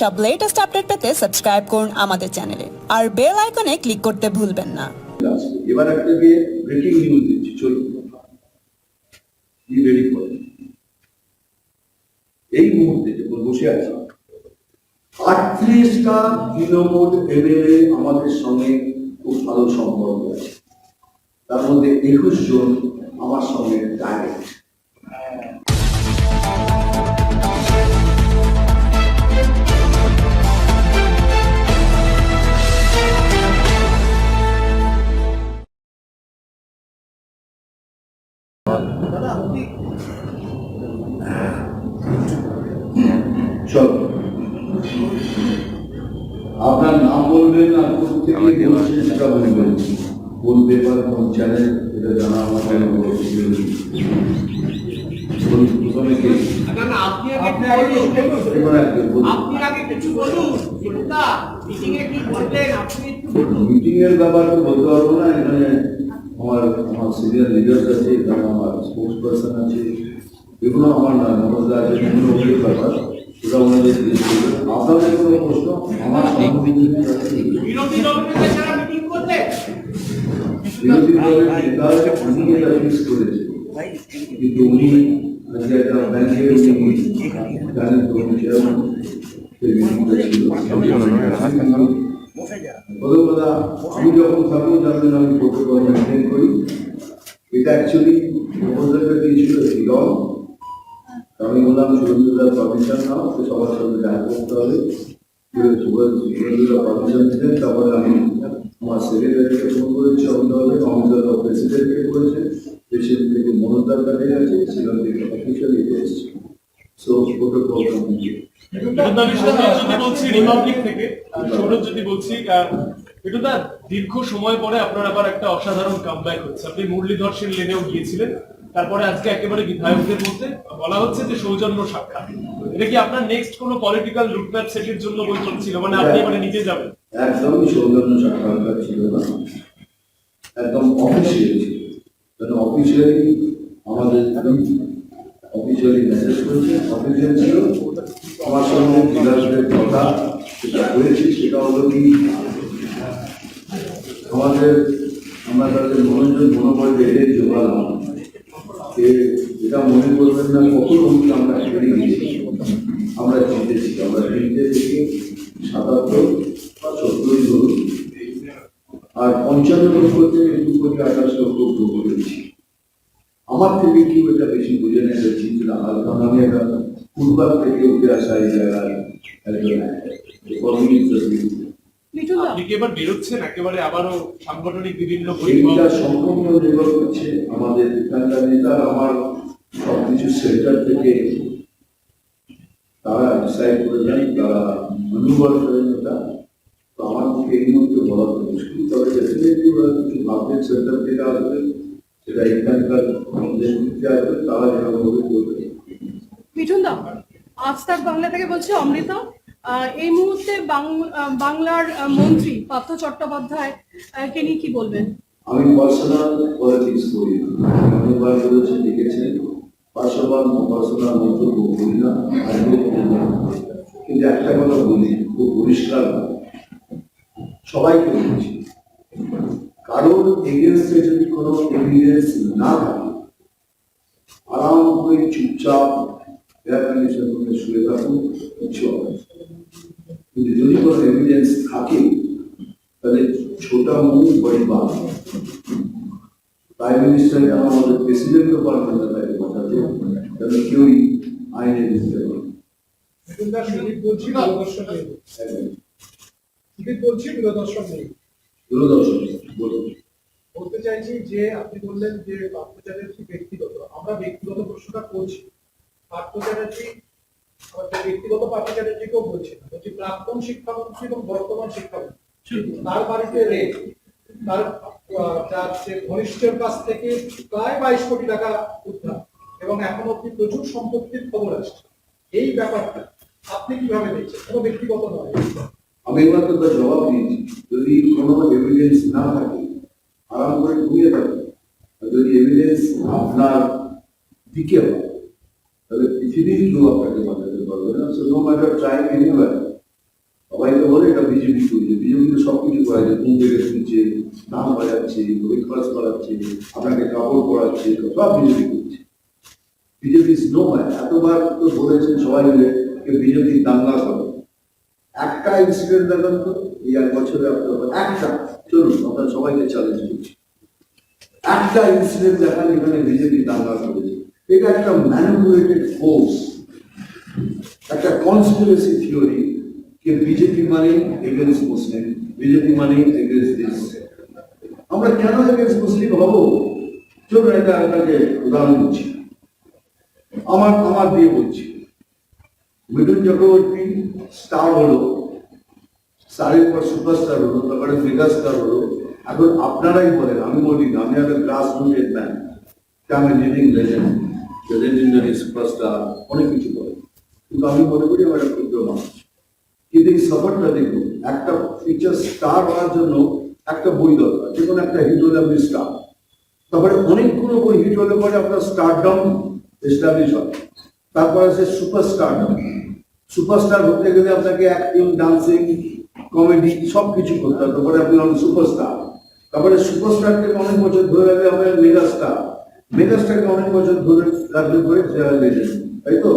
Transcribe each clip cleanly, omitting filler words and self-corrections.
সব latest update পেতে subscribe করুন আমাদের চ্যানেলে আর বেল আইকনে ক্লিক করতে ভুলবেন না। এবার একটা গিয়ে ব্রেকিং নিউজ দিচ্ছি, চলুন রেডি করেন। এই মুহূর্তে যখন বসে আছি 38টা তৃণমূল এমএলএ আমাদের সঙ্গে খুব ভালো সম্পর্ক আছে, তার মধ্যে 21 জন আমার সঙ্গে ডাইরেক্ট। চলো, আপনার নাম বলবেন না, থেকে বলছেন সেটা বলবেন, কোন পেপার কোন চ্যানেল এটা জানা আমার কেন মিটিং এর ব্যাপার তো বলতে পারবো না। এখানে আমার সিনিয়র লিডার্স আছে, এখানে আমার স্পোর্টস পার্সন আছে, এগুলো আমার না নমস্কার আছে, বিভিন্ন ব্যাপার ওটা ওনাদের আপনাদের কোনো প্রশ্ন আমার বিরোধী দলের নেতা উনি এটা ফিক্স করেছে, কিন্তু উনি আজকে একটা ব্যাংকের জানেন তো চেয়ারম্যান প্রথম কথা, আমি যখন থাকবো জানবেন আমি প্রোটোকল মেনটেন করি। এটা অ্যাকচুয়ালি প্রপোজালটা দিয়েছিল দল, আমি বললাম সুরেন্দ্রদার পারমিশন নাও, সবার সঙ্গে দেখা করতে হবে। সুরেন্দ্রদা পারমিশন দিলেন, তারপরে আমি আমার সেক্রেটারিকে ফোন করেছি, অমিতাভ প্রেসিডেন্টকে করেছে, প্রেসিডেন্ট থেকে মনোতার কাছে আছে, সেখান থেকে অফিসিয়ালি এসেছে। So protocol complete. দীর্ঘ সময় পরে আপনার আবার একটা অসাধারণ কামব্যাক হচ্ছে। আপনি মুরলীধর সেন লেনেও গিয়েছিলেন, তারপরে আজকে একেবারে বিধায়কদের মধ্যে বলা হচ্ছে যে সৌজন্য সাক্ষাৎ। এটা কি আপনার নেক্সট কোনো পলিটিক্যাল রুটম্যাপ সেটের জন্য বৈঠক ছিল, মানে আপনি এবারে নিজে যাবেন? একদমই সৌজন্য সাক্ষাৎকার ছিল না, একদম অফিসিয়ালি ছিল। কারণ অফিসিয়ালি আমাদের অফিসিয়ালি মেসেজ করেছে, অফিসিয়াল ছিল। আমার সঙ্গে ডিলারদের কথা সেটা হয়েছে, সেটা হলো কি আমাদের আমরা তাদের মনোবল বেড়ে জোগালাম। এটা মনে করবেন না কখনো আমরা হেরে গেছি, আমরা জিতেছি। আমরা জিতে থেকে 77 বা 70 ধরুন, আর 55 লক্ষ থেকে 2,28 লক্ষ ভোট করেছি। আমার থেকে কেউ এটা বেশি বুঝে নেয় চিন্তা হালকা, আমি একটা ফুটবল থেকে উঠে আসা এই জায়গায় একজন আপনি কি এবার বেরোচ্ছেন একেবারে আবারও সাংগঠনিক বিভিন্ন এইটা সম্পূর্ণ নির্ভর করছে আমাদের এখানকার নেতা। আমার সবকিছু সেন্টার থেকে তারা ডিসাইড করে দেন, তারা অনুভব করেন এটা। তো আমার পক্ষে এই মুহূর্তে বলা তো মুশকিল, তবে ডেফিনেটলি ওরা কিছু ভাববেন সেন্টার থেকে আসবে, সেটা এখানকার নেতৃত্বে আসবে, তারা যেভাবে করবে। মিঠুন দা, আজ তাক বাংলা থেকে বলছে অমৃতা, এই মুহূর্তে বাংলার মন্ত্রী পার্থ চট্টোপাধ্যায় কে নিয়ে কি বলবেন? আমি পার্সোনাল পলিটিক্স করি, অনেকবার বলেছেন, লিখেছেন, পার্সোনাল মন্তব্য করি না, কিন্তু একটা কথা বলি খুব পরিষ্কার, সবাইকে বলছি, কারোর এগেন্সটে যদি কোনো এভিডেন্স না থাকে আরাম করে চুপচাপ এয়ার কন্ডিশন করে শুয়ে থাকুন, কিছু হবে। কিন্তু যদি কোনো এভিডেন্স থাকে তাহলে ছোটা মুখ বড়ি বাদ। প্রাইম মিনিস্টার যেন আমাদের প্রেসিডেন্টও পারবেন না তাকে বাঁচাতে, তাহলে কেউই আইনে বুঝতে পারবে। বলতে চাইছি যে আপনি বললেন যে পার্থ চ্যাটার্জি ব্যক্তিগত, আমরা ব্যক্তিগত প্রশ্নটা করছি, পার্থ চ্যাটার্জি ব্যক্তিগত পার্থ চ্যাটার্জিকেও বলছি না, বলছি প্রাক্তন শিক্ষামন্ত্রী এবং বর্তমান শিক্ষামন্ত্রী, তার বাড়িতে রেট, তার ঘনিষ্ঠের কাছ থেকে প্রায় 22 কোটি টাকা উদ্ধার, এবং এখন অব্দি প্রচুর সম্পত্তির খবর আসছে। এই ব্যাপারটা আপনি কিভাবে দেখছেন? কোনো ব্যক্তিগত নয়, আমি এবার তো তার জবাব দিয়েছি। যদি কোনো এভিডেন্স না থাকে আরাম করে ঘুমিয়ে থাকে, যদি এভিডেন্স আপনার দিকে হয় তাহলে পৃথিবীর কেউ আপনাকে বাঁচাতে পারবে না। So no matter trying anywhere, করাচ্ছে, ঘুম থেকে তুলছে, নাম বাজাচ্ছে, ব্রেকফাস্ট করাচ্ছে, আপনাকে কাপড় পরাচ্ছে, সব বিজেপি করছে। বিজেপি স্নো হয়, এতবার তো বলেছেন সবাই মিলে বিজেপি দাঙ্গা করে। একটা ইনসিডেন্ট দেখান তো এই 1 বছরে আপনার একটা, চলুন আপনার সবাইকে চ্যালেঞ্জ করছি, একটা ইনসিডেন্ট দেখান এখানে বিজেপি দাঙ্গা করেছে। এটা একটা ম্যানিপুলেটেড ফোর্স, একটা কনস্পিরেসি থিওরি যে বিজেপি মানে এগেন্স্ট মুসলিম, বিজেপি মানে এগেন্স্ট দিস। আমরা কেন এগেন্স্ট মুসলিম হব? চলুন এটা আপনাকে উদাহরণ দিচ্ছি, আমার দিয়ে বলছি। মিঠুন চক্রবর্তী স্টার হলো, স্টারের পর সুপারস্টার হলো, তারপরে মেগা স্টার হলো। এখন আপনারাই বলেন, আমি বলি না, আমি একটা গ্রাস রুটেড ম্যান, আমি লিভিং লেজেন্ড, লেজেন্ডারি সুপারস্টার, অনেক কিছু বলে, কিন্তু আমি মনে করি আমার একটা ক্ষুদ্র মানুষ। কিন্তু এই সফরটা দেখুন, একটা ফিচার স্টার হওয়ার জন্য একটা বই দরকার, যে কোনো একটা হিট হলে আপনি স্টার, তারপরে অনেকগুলো বই হিট হলে পরে আপনার স্টারডম এস্টাবলিশ হয়, তারপরে সে সুপারস্টারডম। সুপারস্টার হতে গেলে আপনাকে অ্যাক্টিং, ডান্সিং, কমেডি সব কিছু করতে হবে, তারপরে আপনি হন সুপারস্টার। তারপরে সুপারস্টার থেকে অনেক বছর ধরে রাখলে আপনার মেগাস্টার, মেগাস্টারকে অনেক বছর ধরে রাখলে পরে লেজেন্ড, তাই তো?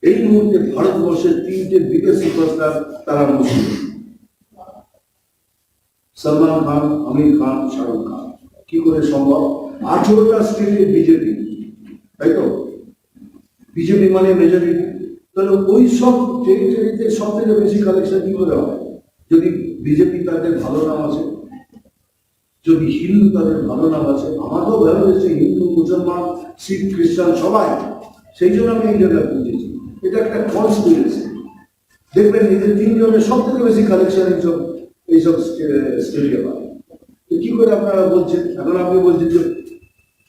এই মুহূর্তে ভারতবর্ষের 3টে বিগেস্ট সুপারস্টার, তারা মুসলিম, সলমান খান, আমির খান, শাহরুখ খান। কি করে সম্ভব? 18টা স্টেটে বিজেপি, তাই তো? বিজেপি মানে মেজরিটি, তাহলে ওই সব টেরিটরিতে সব থেকে বেশি কালেকশন কি করে হয়? যদি বিজেপি তাদের ভালো নাম আছে, যদি হিন্দু তাদের ভালো নাম আছে, আমাকেও ভালো হয়েছে হিন্দু, মুসলমান, শিখ, খ্রিস্টান সবাই, সেই জন্য আমি এই জায়গায় বুঝেছি। এটা একটা কনস্পিরেসি। দেখবেন এদের 3 জনের সব থেকে বেশি কালেকশন এইসব স্টেটে পায়। কি করে আপনারা বলছেন? এখন আপনি বলছেন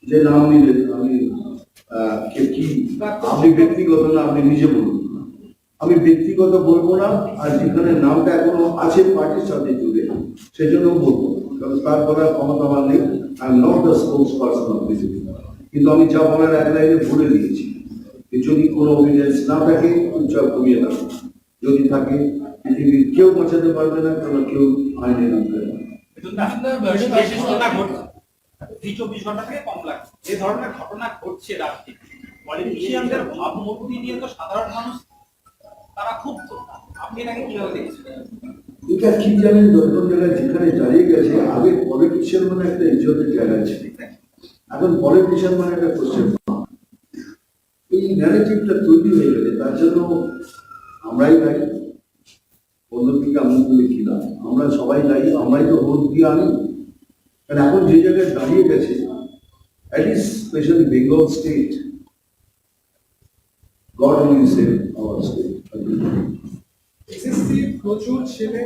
যে নাম নিলেন, আমি কি আপনি ব্যক্তিগত না, আপনি নিজে বলুন। আমি ব্যক্তিগত বলবো না, আর যেখানে নামটা এখনো আছে পার্টির সাথে জুড়ে, সেজন্য বলবো, কারণ তার বলার ক্ষমতা আমার নেই। I am not the sports person of BJP. কিন্তু আমি যা বলার এক লাইনে বলে দিয়েছি, যদি কোনো এভিডেন্স না থাকে চুপচাপ কমিয়ে রাখো, যদি থাকে পৃথিবীর কেউ বাঁচাতে পারবে না, কারণ কেউ আইনে নামবে না। 24 ঘন্টা থেকে কম লাগছে। যে ধরনের ঘটনা ঘটছে রাজ্যে, পলিটিশিয়ানদের ভাবমূর্তি নিয়ে তো সাধারণ মানুষ তারা খুব, আপনি এটাকে কিভাবে দেখছেন? এটা কি জানেন, দৈনন্দিন জায়গায় যেখানে দাঁড়িয়ে গেছে, আগে পলিটিশিয়ান মানে একটা ইজ্জতের জায়গা ছিল, এখন পলিটিশিয়ান মানে একটা কোশ্চেন। এই ন্যারেটিভটা তৈরি হয়ে গেছে, তার জন্য আমরাই দায়ী। অন্যদিকে আমি বলে কি না, আমরা সবাই দায়ী, আমরাই তো ভোট দিয়ে আনি। কারণ এখন যে জায়গায় দাঁড়িয়ে গেছে, specially Bengal state, god will save our state. SSC প্রচুর ছেলে,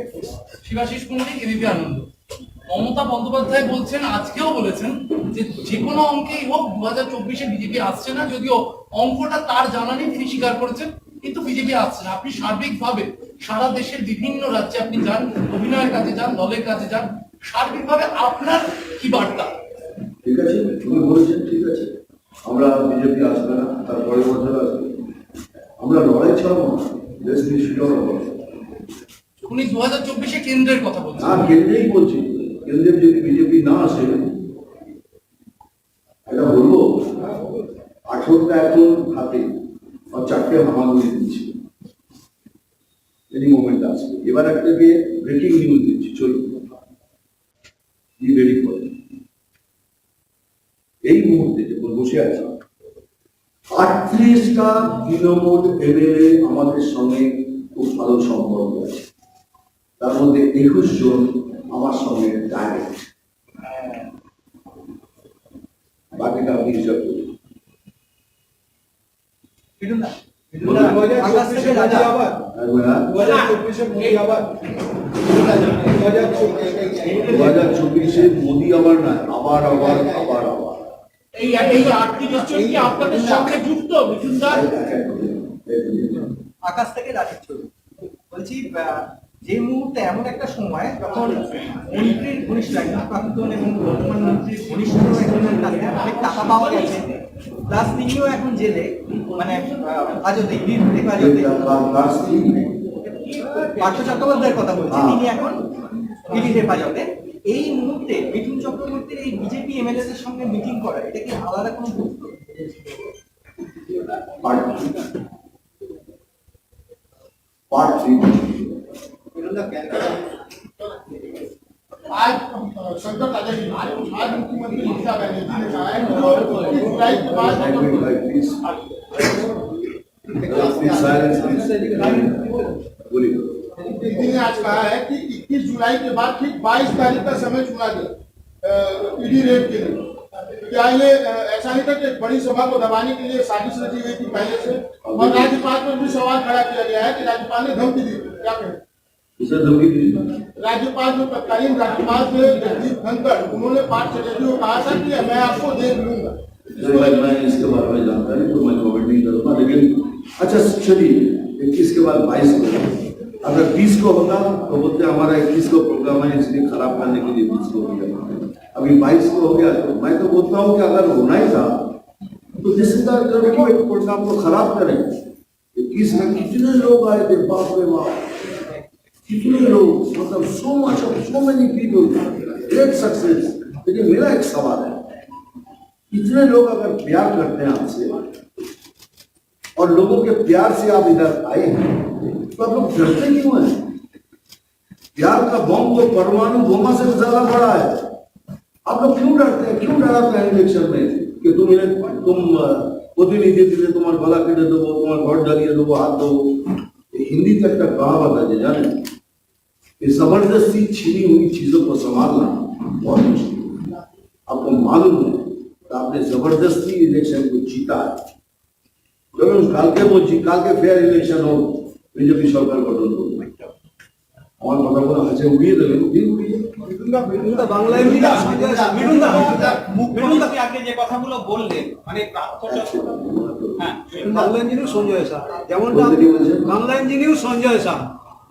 শিবাশিস পণ্ডিত, এবিপি আনন্দ। মমতা বন্দ্যোপাধ্যায় বলছেন, আজকেও বলেছেন, যে কোনো অঙ্কেই হোক 2024-এ বিজেপি আসছে না, যদিও অঙ্কটা তার জানা নেই, তিনি স্বীকার করেছেন, কিন্তু বিজেপি আসছে না। আপনি সার্বিকভাবে সারা দেশের বিভিন্ন রাজ্যে আপনি যান, অভিনয়ের কাজে যান, দলের কাজে যান, সার্বিকভাবে আপনার কি বার্তা? ঠিক আছে, তুমি বলেছেন, ঠিক আছে, আমরা বিজেপি আসবে না, তারপরে বছর আসবে। আমরা লড়াই ছাড়বো না, দেশ নিশ্চিত হবো। উনি 2024-এ কেন্দ্রের কথা বলছেন। না, কেন্দ্রেই বলছি, কেন্দ্রে যদি বিজেপি না আসে, এটা বলবো 18টা এখন হাতে, আর 4টে হামাগুড়ি দিচ্ছি, এনি মোমেন্ট আসবে। এবার একটা ব্রেকিং নিউজ দিচ্ছি, চলুন রেডি করে। এই মুহূর্তে যখন বসে আছি, 38টা তৃণমূল এমএলএ আমাদের সঙ্গে খুব ভালো সম্পর্ক আছে, তার মধ্যে 21 জন আমার সঙ্গে ডাইরেক্ট, বাকিটা আপনি হিসাব করুন। মোদী আবার না, আবার আবার আবার আবার এই 38 জন কি আপনাদের সঙ্গে যুক্ত? আকাশ থেকে রাজীব ছবি বলছি, যে মুহূর্তে এমন একটা সময় যখন মন্ত্রীর ঘনিষ্ঠ প্রাক্তন এবং বর্তমান মন্ত্রীর ঘনিষ্ঠ একজনের কাছে অনেক টাকা পাওয়া গেছে, প্লাস তিনিও এখন জেলে, মানে হাজতে, হেফাজতে। পার্থ চট্টোপাধ্যায়ের কথা বলছি, তিনি এখন দিল্লি হেফাজতে, এই মুহূর্তে মিঠুন চক্রবর্তীর এই বিজেপি এমএলএ দের সঙ্গে মিটিং করা, এটা কি আলাদা কোনো গুরুত্ব? पार्ट 3 आज संकट आ जाएगी। आज मुख्यमंत्री ममता बनर्जी ने कहा है कि 21 जुलाई के बाद बोलिए। दीदी ने आज कहा है कि 21 जुलाई के बाद ठीक 22 तारीख का समय चुना गया ईडी रेड के लिए। क्या ये ऐसा नहीं था कि एक बड़ी सभा को दबाने के लिए साजिश रची गई थी पहले से? और राज्यपाल पर भी सवाल खड़ा किया गया है कि राज्यपाल ने धमकी दी। क्या कहें? राज्यपाल जो तत्कालीन राज्यपाल थे जगदीप धनखड़, उन्होंने पार्थ चटर्जी को कहा था कि मैं आपको देख लूंगा। मैं इसके बारे में जानता नहीं, तो मैं कमेंट नहीं करूंगा। लेकिन अच्छा चलिए, 21 के बाद 22 को, अगर 20 को होता तो बोलते हमारा 21 को प्रोग्राम है इसलिए खराब करने के लिए 20 को हो गया। अभी 22 को हो गया, तो मैं तो बोलता हूँ कि अगर होना ही था तो जिसका प्रोग्राम को खराब करें। 21 में कितने लोग आए थे, बाप रे बाप, कितने लोग, मतलब so many people, great success. लेकिन मेरा एक सवाल है, इतने लोग अगर प्यार करते हैं आपसे और लोगों के प्यार से आप इधर आए हैं, तो आप लोग डरते क्यों हैं? प्यार का बम तो परमाणु बोमा से ज्यादा बड़ा है। आप लोग क्यों डरते हैं, क्यों डराते हैं इलेक्शन में कि तुम प्रतिनिधि दिले तुम्हारे गला केटे देवो, तुम्हारे घर जलिए देवो, हाथ दो। हिंदी तक का कहावत है जाने, ये जबरदस्ती छीनी हुई चीजों को संभालना बहुत मुश्किल है। आपको मालूम है कि आपने जबरदस्ती इलेक्शन को जीता है। चलो काल के फेयर इलेक्शन हो, बीजेपी सरकार गठन हो, আমার কথা বলা আছে উড়িয়ে দেবেন। বাংলায় মুখ্যমন্ত্রী আগে যে কথাগুলো বললেন, মানে বাংলা ইঞ্জিনিয়ার সঞ্জয় শাহ, যেমনটা বাংলা ইঞ্জিনিয়ার সঞ্জয় শাহ,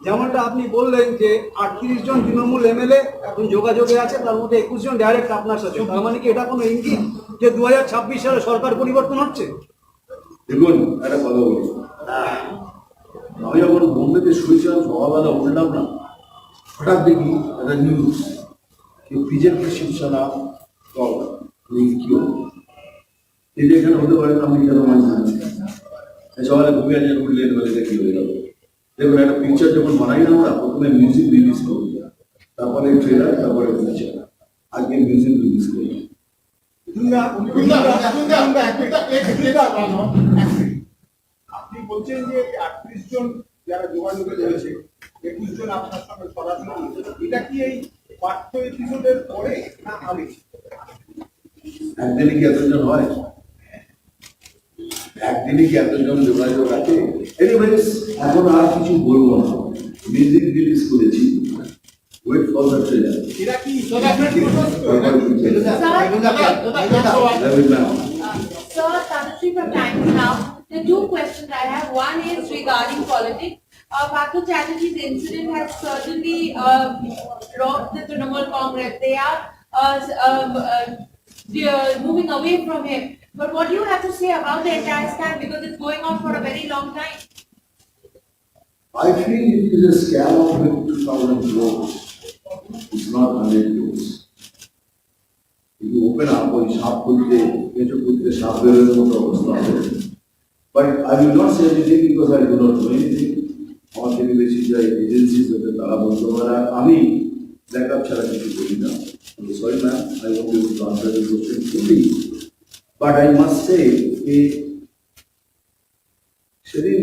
যেমনটা আপনি বললেন যে 38 জন তৃণমূল এমএলএ এখন যোগাযোগে আছে, তার মধ্যে 21 জন ডাইরেক্ট আপনার সাথে। তার মানে কি এটা কোনো ইঙ্গিত যে 2026 সালে সরকার পরিবর্তন হচ্ছে? দেখুন একটা কথা বলি, আমি যখন বোম্বেতে শুয়েছিলাম সকালবেলা উঠলাম না, হঠাৎ দেখি একটা নিউজ कि बीजेपी शिवसेना কি হলো, এটা এখানে হতে পারে না। আমি কেন মানছি সকালে ঘুমিয়ে আছে উঠলেন বলে কি হয়ে গেল। দেখুন একটা পিকচার যখন বানাই না আমরা, প্রথমে মিউজিক রিলিজ করি, তারপরে ট্রেলার, তারপরে পিকচার। আজকে মিউজিক রিলিজ করি। আপনি বলছেন যে 38 জন যারা যোগাযোগে রয়েছে, 21 জন আপনার সঙ্গে সরাসরি, এটা কি এই পাঠ্য এপিসোডের পরে না আগে? একদিনে কি এতজন হয়? একদিনে কি এতজন যোগাযোগ আছে? এনিওয়েজ এখন আর কিছু বলবো না, মিউজিক রিলিজ করেছি, ওয়েট ফর দ্য ট্রেলার। এরা কি Sir, Tadasri from Times Now. The two questions I have, one is regarding politics. Partha Chatterjee's incident has certainly rocked the Trinamool Congress. They are moving away from him. But what do you have to say about the entire scam, because it's going on for a very long time? I feel it is a scam of 2,000 crores. It's not 100 crores. If you open up, ওই সাপ খুলতে, কেঁচো খুলতে সাপ বেরোনোর মতো অবস্থা হবে। But I will not say anything because I do not know anything. আমার থেকে বেশি যে এজেন্সিজ হতে তারা বলতে পারে, আমি ব্যাকআপ ছাড়া কিছু করি না। Sorry ma'am, I won't be able to answer the question fully. But I must say যে সেদিন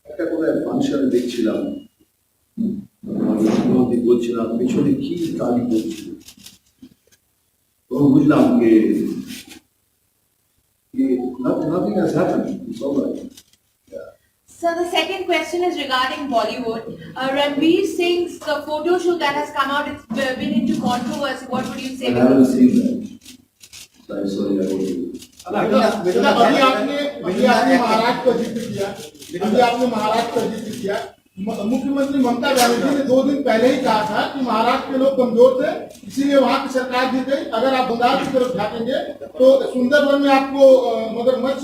একটা কোথায় ফাংশনে দেখছিলাম, মুখ্যমন্ত্রী বলছিলাম পেছনে কি কাজ করছিল, তখন বুঝলাম যে nothing has happened. It's all right. So the second question is regarding Bollywood. Ranveer Singh's the photo shoot that has come out, it's been into controversy. What would you say? I haven't seen that. Sorry, I won't do it. अभी आपने महाराष्ट्र का जिक्र किया, मुख्यमंत्री ममता बनर्जी ने 2 दिन पहले ही कहा था कि महाराष्ट्र के लोग कमजोर थे, इसीलिए वहां की सरकार जीत गई। अगर आप बंगाल की तरफ झाँकेंगे तो सुंदरवन में आपको मगरमच्छ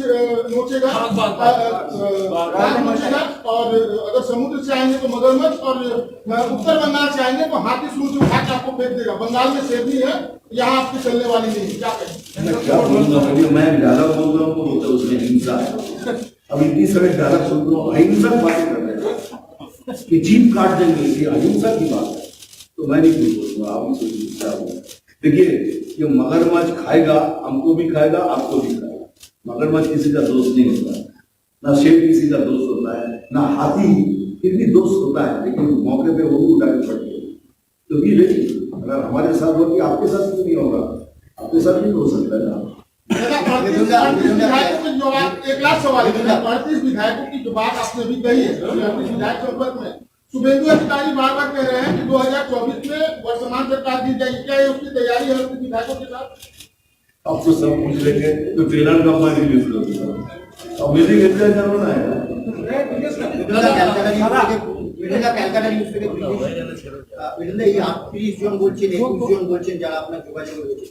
नोचेगा, बाघ नोचेगा, और अगर समुद्र से आएंगे तो मगरमच्छ, और उत्तर बंगाल से आएंगे तो हाथी सूंड उठा के आपको फेंक देगा। बंगाल में शेरनी है, यहाँ आपकी चलने वाली नहीं है। क्या कहें? क्या बोलूंगा, मैं ज्यादा बोल रहा हूँ तो बोलता हूँ उसमें हिंसा है। अब इतनी सारे डायलॉग सुन रहा हूँ, अहिंसक बातें कर रहे हैं कि जीप काट देंगे, ये अहिंसा की बात है। तो मैं नहीं कुछ बोलूंगा, आप ही सोचिए क्या होगा। देखिए, ये मगरमच्छ खाएगा, हमको भी खाएगा, आपको भी खाएगा। मगरमच्छ किसी का दोस्त नहीं होता है, ना शेर किसी का दोस्त होता है, ना हाथी फिर भी दोस्त होता है, लेकिन मौके पे वो भी उठा के पड़ते हैं। तो भी लेकिन अगर हमारे साथ होती, आपके साथ क्यों नहीं होगा? आपके साथ भी हो सकता है ना। 38 विधायकों के जवाब, एक लाख सवाल है। 38 विधायकों की जो बात आपने अभी कही है, 38 विधायक संपर्क में शुभेंदु अधिकारी बार बार कह रहे हैं कि 2024 में वर्तमान सरकार दी जाएगी। क्या ये उसकी तैयारी है उनके विधायकों के साथ? अब तो सब पूछ लेंगे तो ट्रेलर का मैं रिलीज कर दूंगा। अब मेरी गलतियां करना है। ক্যালকাটা নিউজ থেকে এই 38 জন বলছেন, 21 জন বলছেন যারা আপনার যোগাযোগে রয়েছে,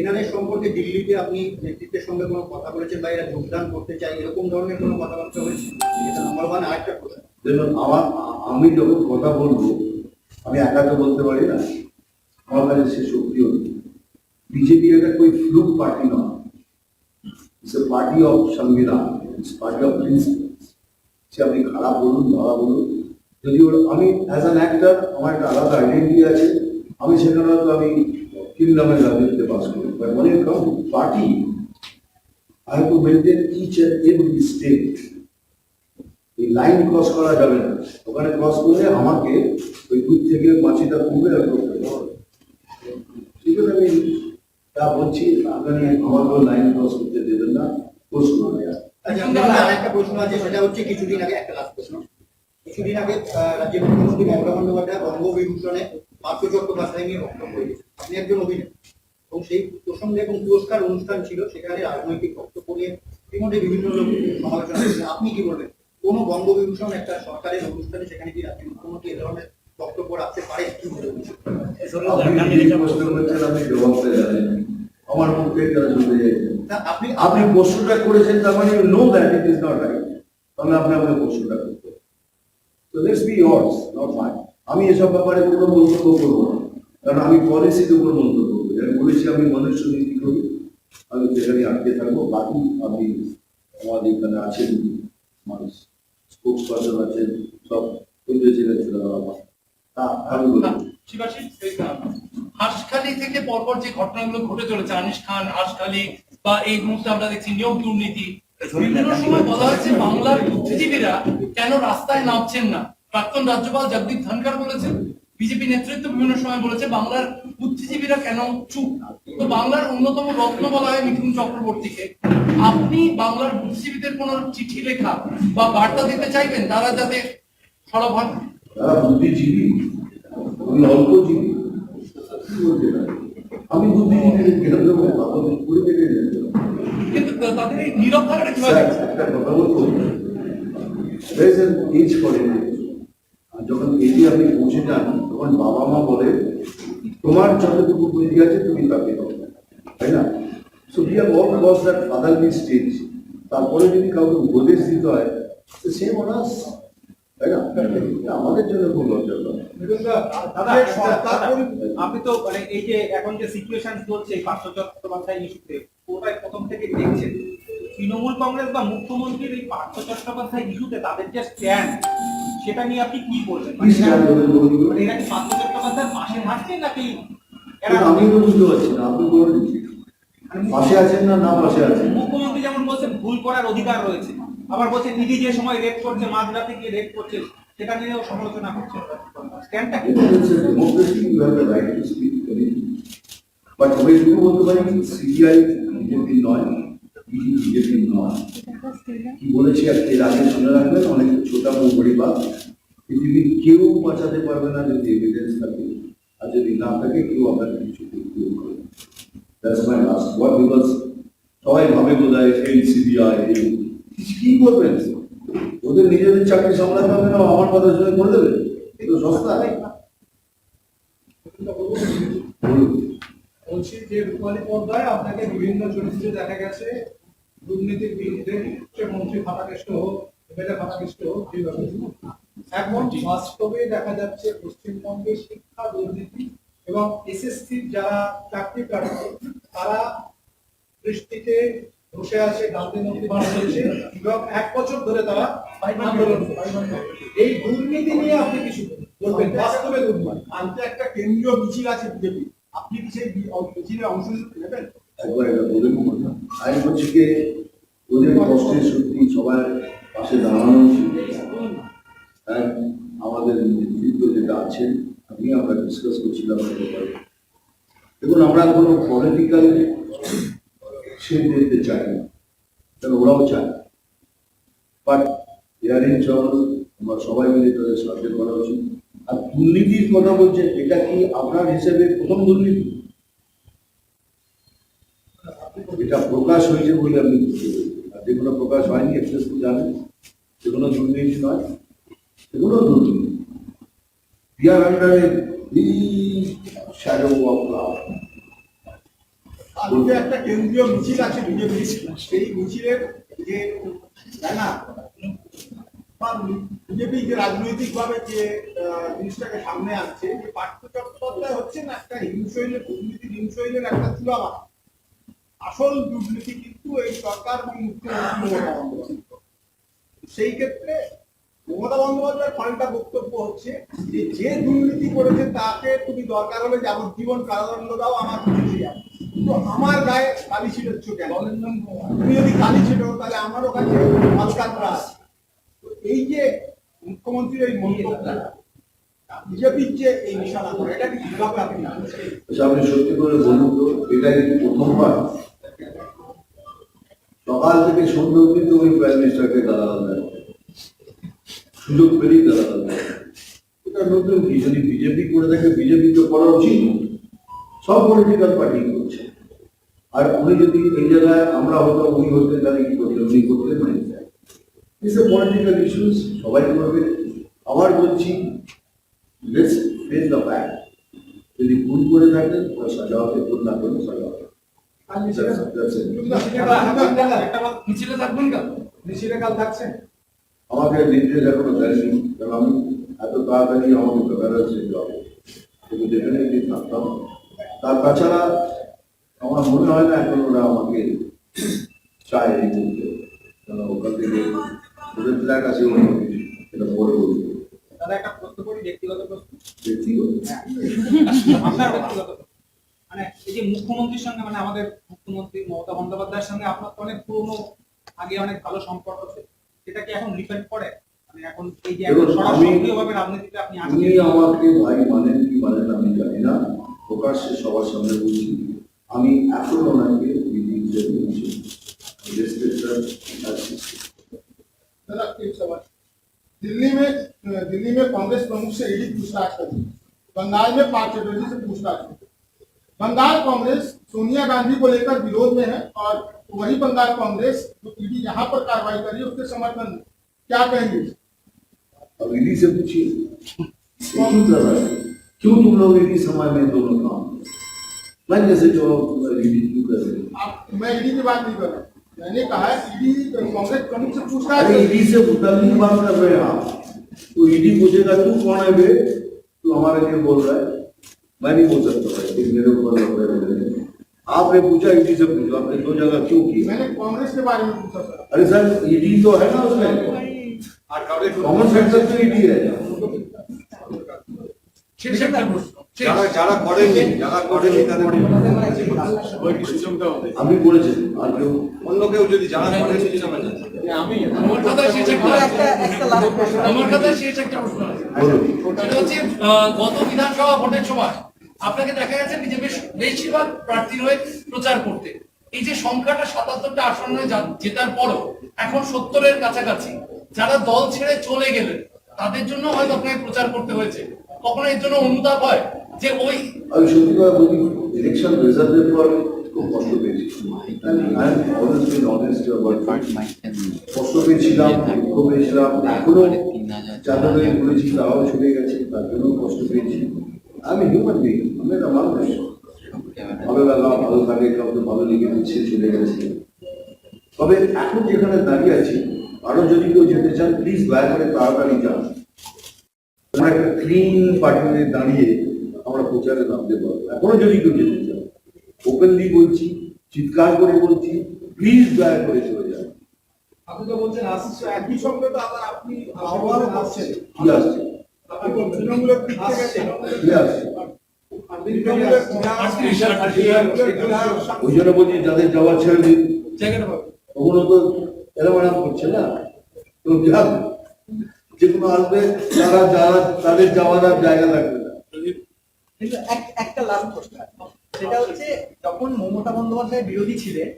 এনাদের সম্পর্কে দিল্লিতে আপনি নেতৃত্বের সঙ্গে কোনো কথা বলেছেন বা এরা যোগদান করতে চায়, এরকম ধরনের কোনো কথাবার্তা হয়েছে? এটা নাম্বার 1। আরেকটা কথা, দেখুন, আমি যখন কথা বলবো, আমি একা তো বলতে পারি না, আমার কাছে সে শক্তিও নেই। বিজেপি এটা कोई फ्लूक पार्टी नয়, इट्स अ पार्टी ऑफ संविधान, इट्स पार्टी ऑफ प्रिंसिपल्स। সে আপনি খারাপ বলুন, ভালো বলুন, যদি আমি অ্যাজ অ্যান অ্যাক্টর আমার একটা আলাদা আইডেন্টিটি আছে, আমি সেখানে হয়তো আমি কিংডমের রাজনীতিতে বাস করি, but when it comes to party, I have to maintain each and every step। এই লাইন ক্রস করা যাবে না, ওখানে ক্রস করলে আমাকে ওই দুধ থেকে মাছিটা তুলে করতে হবে। ঠিক আছে, আমি তা বলছি, আপনারা আমার লাইন ক্রস করতে দেবেন না, ক্রস করবে। আরেকটা প্রশ্ন আছে, সেটা হচ্ছে কিছুদিন আগে, একটা লাস্ট প্রশ্ন, কিছুদিন আগে রাজ্যের মুখ্যমন্ত্রী মমতা বন্দ্যোপাধ্যায় বঙ্গবিভূষণে পার্থ চট্টোপাধ্যায় নিয়ে বক্তব্য দিয়েছেন। আপনি একজন অভিনেতা এবং সেই প্রসঙ্গে এবং পুরস্কার অনুষ্ঠান ছিল, সেখানে রাজনৈতিক বক্তব্য নিয়ে ইতিমধ্যে বিভিন্ন লোক সমালোচনা করেছেন। আপনি কি বলবেন, কোনো বঙ্গবিভূষণ একটা সরকারের অনুষ্ঠানে সেখানে কি রাজ্যের মুখ্যমন্ত্রী এ ধরনের বক্তব্য রাখতে পারে? কি বলবেন? আপনি জবাবটা জানেন, আমার মুখে কেন শুনতে চাইছেন? আপনি আপনি প্রশ্নটা করেছেন, তার মানে know that it is not right, তাহলে আপনি আমাকে প্রশ্নটা করতে। তো let's be yours, not mine। আমি এসব ব্যাপারে কোনো মন্তব্য করবো না, কারণ আমি পলিসির উপর মন্তব্য করি। আমি বলেছি আমি মনুষ্য নীতি করি, আমি সেখানে আটকে থাকবো। বাকি আপনি আমাদের এখানে আছেন মানুষ, স্পোর্টস পার্সন আছেন, সব বুঝেছিলেন তা আমি বলি। হাঁসখালি থেকে পরপর যে ঘটনাগুলো ঘটে চলেছে, আনিস খান, হাঁসখালি, বা এই মুহূর্তে আমরা দেখছি নিয়োগ দুর্নীতি, বিভিন্ন সময় বলা হচ্ছে বাংলার বুদ্ধিজীবীরা কেন রাস্তায় নামছেন না। প্রাক্তন রাজ্যপাল জগদীপ ধনখড় বলেছেন, বিজেপি নেতৃত্ব বিভিন্ন সময় বলেছে বাংলার বুদ্ধিজীবীরা কেন চুপ। তো বাংলার অন্যতম রত্ন বলা হয় মিঠুন চক্রবর্তীকে। আপনি বাংলার বুদ্ধিজীবীদের কোন চিঠি লেখা বা বার্তা দিতে চাইবেন তারা যাতে সরব হন? তারা বুদ্ধিজীবী, আমি অল্পজীবী, আমি বুদ্ধিজীবী কেন্দ্র করে দেখে কিন্তু তাদের এই নিরক্ষাটা কিভাবে? একটা কথা বলবো, এজ করে যখন এজে আপনি পৌঁছে যান, তখন বাবা মা বলে তোমার যতটুকু বুদ্ধি আছে তুমি তাকে দাও, তাই না? So we have all cross that fatherly stage. তারপরে যদি কাউকে উপদেশ দিতে হয়, সেম অনার্স, তাই না? আমাদের জন্য খুব লজ্জা। দাদা, আপনি তো মানে এই যে এখন যে সিচুয়েশন চলছে পার্থ চট্টোপাধ্যায় ইস্যুতে, ওটাই প্রথম থেকে দেখছেন। তৃণমূল কংগ্রেস বা মুখ্যমন্ত্রীর এই পার্থ চট্টোপাধ্যায় ইস্যুতে তাদের যে স্ট্যান্ড, সেটা নিয়ে আপনি কি বলবেন? মানে এরা কি পার্থ চট্টোপাধ্যায়ের পাশে থাকছেন নাকি? আমি তো বুঝতে পারছি না, আপনি বলুন পাশে আছেন না না পাশে আছেন। মুখ্যমন্ত্রী যেমন বলছেন ভুল করার অধিকার রয়েছে, আবার বলছেন নিধি যে সময় রেপ করছে, মাঝরাতে গিয়ে রেপ করছে, সেটা নিয়েও সমালোচনা করছে। স্ট্যান্ডটা কি? বাট তবে এটুকু বলতে পারি, সিবিআই বিজেপি নয়, বিজেপি নয়। কি বলেছি এর আগে শুনে রাখবেন, অনেক ছোটা মুখড়ি বা পৃথিবীর কেউ বাঁচাতে পারবে না যদি এভিডেন্স থাকে, আর যদি না থাকে কেউ আপনাকে কিছু করবে। That's my last word, because সবাই ভাবে বোধ হয় এই সিবিআই কি করবেন, ওদের নিজেদের চাকরি সামলাতে হবে না, আমার কথা শুনে করে দেবে, এই তো সস্তা। বলুন। বলছি যে রূপালী পর্দায় আপনাকে বিভিন্ন চরিত্রে দেখা গেছে দুর্নীতির বিরুদ্ধে, সে মন্ত্রী খাতাকেষ্ট হোক, এমএলএ খাতাকেষ্ট হোক, যেভাবে এখন বাস্তবে দেখা যাচ্ছে পশ্চিমবঙ্গে শিক্ষা দুর্নীতি এবং এসএসসি যারা চাকরি প্রার্থী তারা দৃষ্টিতে বসে আছে, গান্ধী মন্ত্রী বানিয়েছে এবং 1 বছর ধরে তারা আন্দোলন করছে। এই দুর্নীতি নিয়ে আপনি কিছু বলবেন, বাস্তবে দুর্নীতি আনতে একটা কেন্দ্রীয় মিছিল আছে বিজেপি, আপনি কি সেই মিছিলে অংশ নেবেন? একবার এটা বলে আমি বলছি যে ওদের কষ্টের সত্যি সবার পাশে দাঁড়ানো উচিত। হ্যাঁ, আমাদের নেতৃত্ব যেটা আছেন আমি আমরা ডিসকাস করছিলাম দেখুন, আমরা কোনো পলিটিক্যাল শেপ দিতে চাই না, কারণ ওরাও চায়, বাট হিয়ারিং চল আমরা সবাই মিলে তাদের সাহায্য করা উচিত। আর দুর্নীতির কথা বলছেন, এটা কি আপনার হিসেবে প্রথম দুর্নীতি? এটা প্রকাশ হয়েছে বলে আপনি বুঝতে পারবেন, আর যেগুলো প্রকাশ হয়নি এক্সেসফুল জানেন সেগুলো দুর্নীতি নয়, সেগুলো দুর্নীতি। We are under a big shadow of cloud. আজকে একটা কেন্দ্রীয় মিছিল আছে বিজেপি, সেই মিছিলের যে তাই না বিজেপি যে রাজনৈতিক ভাবে যে জিনিসটাকে সামনে আসছে, যে পার্থ চট্টোপাধ্যায় হচ্ছে না একটা হিমশৈলের দুর্নীতি, হিমশৈলের একটা চূড়াবা। আসল দুর্নীতি কিন্তু এই সরকার এবং মুখ্যমন্ত্রী মমতা বন্দ্যোপাধ্যায়। সেই ক্ষেত্রে মমতা বন্দ্যোপাধ্যায়ের পাল্টা বক্তব্য হচ্ছে যে যে দুর্নীতি করেছে তাকে তুমি দরকার হলে যাবজ্জীবন কারাদণ্ড দাও, আমার খুশি যাবে, তো আমার গায়ে কালি ছিটাচ্ছ কেন? তুমি যদি কালি ছিটো তাহলে আমারও কাছে মালকাতরা আছে। তো এই যে মুখ্যমন্ত্রীর এই মন্তব্য, বিজেপির যে এই নিশানা করে, এটা কি কিভাবে আপনি আপনি সত্যি করে বলুন তো, এটাই প্রথমবার সকাল থেকে সন্ধ্যা অব্দি তো ওই প্রাইম মিনিস্টারকে গালাগাল দেয়, সুযোগ পেলেই গালাগাল দেয়। এটা নতুন কি? যদি বিজেপি করে থাকে, বিজেপি তো করা উচিত, সব পলিটিক্যাল পার্টি করছে। আর উনি যদি এই জায়গায় আমরা হতো, উনি হতেন, তাহলে কি করতেন? উনি করতেন না। ইটস এ পলিটিক্যাল ইস্যুস, সবাই করবে। আবার বলছি, লেটস ফেস দ্য ফ্যাক্ট। যদি ভুল করে থাকেন সাজা হবে, ভুল না করলে সাজা হবে। মিছিলে থাকবেন কেন? মিছিলে কাল থাকছেন? আমাকে নির্দেশ এখনো দেয়নি, কারণ আমি এত তাড়াতাড়ি আমাকে প্রিপারেশন নিতে হবে, কিন্তু ডেফিনেটলি থাকতাম। তার তাছাড়া আমার মনে হয় না এখন ওরা আমাকে চায় এই মুহূর্তে, কারণ ওখান থেকে ওদের ফ্ল্যাট আছে, এটা পরে বলবো। দাদা একটা প্রশ্ন করি, ব্যক্তিগত প্রশ্ন। ব্যক্তিগত আপনার ব্যক্তিগত মানে এই যে মুখ্যমন্ত্রীর সঙ্গে, মানে আমাদের মুখ্যমন্ত্রী মমতা বন্দ্যোপাধ্যায়ের সঙ্গে আপনার তো অনেক পুরনো, আগে অনেক ভালো সম্পর্ক ছিল, সেটা কি এখন ডিপেন্ড করে? মানে এখন এই যে সক্রিয়ভাবে রাজনীতিতে আপনি উনি আমাকে ভাই মানেন কি মানেন আমি জানি না, প্রকাশ্যে সবার সামনে বলছি, আমি এখন ওনাকে दिल्ली में कांग्रेस प्रमुख से ईडी पूछताछ करी, बंगाल में 5 चटर्जी से पूछताछ की। बंगाल कांग्रेस सोनिया गांधी को लेकर विरोध में है और वही बंगाल कांग्रेस जो ईडी यहाँ पर कार्रवाई करी उसके समर्थन में, क्या कहेंगे? अब ईडी से पूछिए क्यों तुम लोग एक ही समय में दोनों काम? मैं जैसे जो ईडी क्यों कर रहे हैं? मैं ईडी की बात नहीं कर रहा, मैंने कहा ईडी कांग्रेस प्रमुख से पूछताछ। अरे ईडी से मुतल्लिक बात कर रहे हैं आप, तो ईडी पूछेगा तू कौन है बे, तू हमारे लिए बोल रहा है, मैं नहीं बोल सकता भाई, मेरे ऊपर लग रहे हैं। आपने पूछा ईडी से पूछो, आपने 2 जगह क्यों की? मैंने कांग्रेस के बारे में पूछा सर। अरे सर ईडी तो है ना उसमें, कॉमन सेंटर तो ईडी है। যারা করেননি তাদের আমি বলেছি আর কেউ অন্য কেউ যদি যারা করেননি আমার কথা শেষ একটা প্রশ্ন আছে। সেটা হচ্ছে গত বিধানসভা ভোটের সময় আপনাকে দেখা গেছে বিজেপির বেশিরভাগ প্রার্থীর হয়ে প্রচার করতে। এই যে সংখ্যাটা 77টা আসনে জেতার পরও এখন 70-এর কাছাকাছি যারা দল ছেড়ে চলে গেলেন, তাদের জন্য হয়তো আপনাকে প্রচার করতে হয়েছে। কখনো এর জন্য অনুতাপ হয় যে ওই আমি সত্যি কথা বলি, ইলেকশন রেজাল্টের পর খুব কষ্ট পেয়েছি। I am always been honest about it. কষ্ট পেয়েছিলাম, দুঃখ পেয়েছিলাম, এখনো যাদের বলেছি তারাও চলে গেছে, তার জন্য কষ্ট পেয়েছি। আমি হিউম্যান বিং, আমি একটা মানুষ। ভালো লাগা, ভালো থাকে, কাউকে ভালো লেগে দিচ্ছে, চলে গেছে। তবে এখন যেখানে দাঁড়িয়ে আছি, আরো যদি কেউ যেতে চান প্লিজ দয়া করে তাড়াতাড়ি যান। আমরা একটা ক্লিন পার্টিতে দাঁড়িয়ে আমরা প্রচারে নামতে পারবো। এখনো যদি কেউ যেতে চান ওপেনলি বলছি, চিৎকার করে বলছি, প্লিজ দয়া করে চলে যান। আপনি তো বলছেন আসছে, একই সঙ্গে তো আবার আপনি আহ্বানও করছেন। কি আসছে? আপনি তৃণমূলের দিক থেকে কি আসছে? ওই জন্য বলছি যাদের যাওয়া ছেড়ে দিন, কখনো তো এরম করছে না, তো যাক, যেগুলো আসবে তারা যারা তাদের যাওয়ার আর জায়গা লাগবে না। কিন্তু একটা লাস্ট প্রশ্ন, সেটা হচ্ছে যখন মমতা বন্দ্যোপাধ্যায় বিরোধী ছিলেন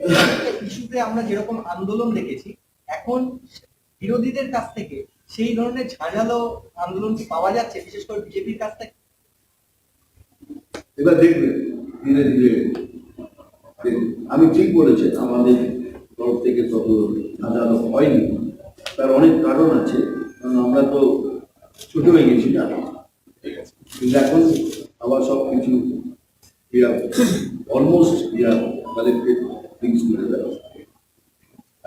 ইস্যুতে আমরা যেরকম আন্দোলন দেখেছি, এখন বিরোধীদের কাছ থেকে সেই ধরনের ঝাঁঝালো আন্দোলন কি পাওয়া যাচ্ছে, বিশেষ করে বিজেপির কাছ থেকে? এবার দেখবেন ধীরে ধীরে দেখবেন। আমি ঠিক বলেছেন, আমাদের তরফ থেকে তত সাজানো হয়নি, তার অনেক কারণ আছে, কারণ আমরা তো ছোট হয়ে গেছি না। কিন্তু এখন আবার সব কিছু অলমোস্ট কালেক্টেড থিংস করে দেওয়া।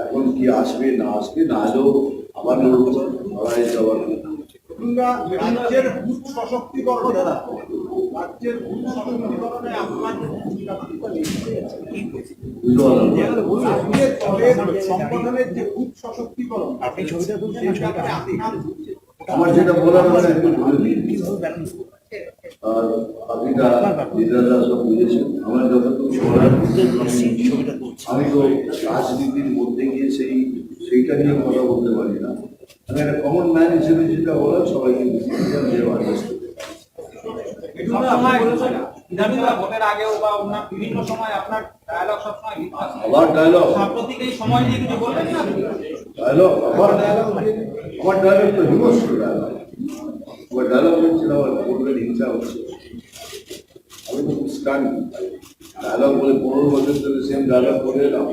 এখন কি আসবে না আসবে, না আলেও আবার লড়াই যাওয়ার রাজ্যের বুথ সশক্তিকরণ, রাজ্যের বুথ সশক্তিকরণে আপনার ভূমিকা রাজ্যের দলের সংগঠনের যে বুথ সশক্তিকরণ, আপনি ছবিটা তুলছেন, আমার যেটা বলার মানে একটু বলে দিই। আর বাকিটা লিডাররা সব বুঝেছেন। আমার যতটুকু বলার, আমি তো রাজনীতির মধ্যে গিয়ে সেইটা নিয়ে কথা বলতে পারি না। আমি একটা কমন ম্যান হিসেবে যেটা বলার সবাইকে ভোটের আগেও বা অন্য বিভিন্ন সময় আপনার ডায়ালগ সবসময় আবার ডায়লগ, সাম্প্রতিক এই সময় নিয়ে কিছু বলবেন না? ডায়লগ, আমার ডায়লগ তো হিংস্র ডায়লগ। আমার ডায়লগ হচ্ছে আমার বলবেন হিংসা হচ্ছে। আমি তো স্টান্ট ডায়লগ বলে 15 বছর ধরে সেম ডায়লগ বলে এলাম,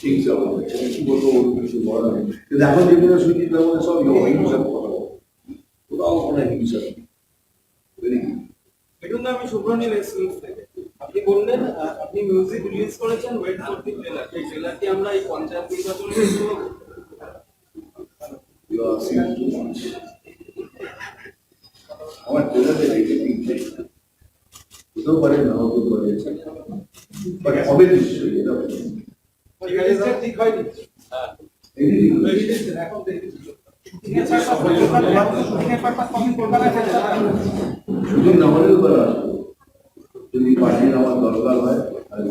হিংসা হচ্ছে। কি বলবো, কিছু বলার নেই। কিন্তু এখন যেগুলো শুনছি তার মধ্যে সব হিংসা কথা, কোথাও কোনো হিংসা নেই। আমি সুব্রনীল এসএমএস থেকে। আপনি বললেন আপনি মিউজিক রিলিজ করেছেন ওয়েট ফর দি ট্রেলার, সেই ট্রেলারটি আমরা এই পঞ্চায়েত নির্বাচনে দেখতে পাবো? আমার ট্রেলারে নেগেটিভ নেই, হতেও পারে না হতেও পারে, বাট হবে নিশ্চয়ই। এটা ঠিক হয়নি, এখন দেখেছি শুধু না হলেও করা, যদি পার্টির আমার দরকার হয় তাহলে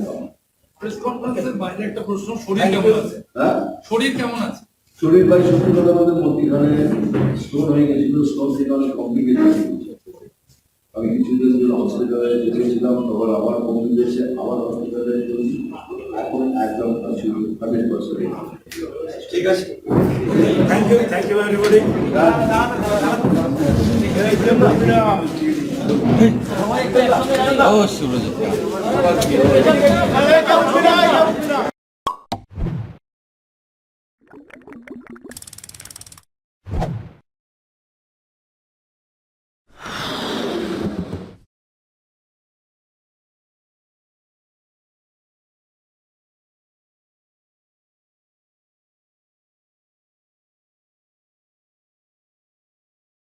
প্রেস কনফারেন্সের বাইরে একটা প্রশ্ন, শরীর কেমন আছে? হ্যাঁ, শরীর কেমন আছে? শরীর ভাই সত্যি কথা বলতে মধ্যখানে স্টোন হয়ে গেছিল, স্টোন থেকে অনেক কমপ্লিকেটেড। আমি কিছুদিন জন্য হসপিটালে যেতেছিলাম, তখন আবার কমে গেছে, আবার হসপিটালে চলছি, এখন একদম 100%। ঠিক আছে, থ্যাংক ইউ এভরিবডি। ও সুরজ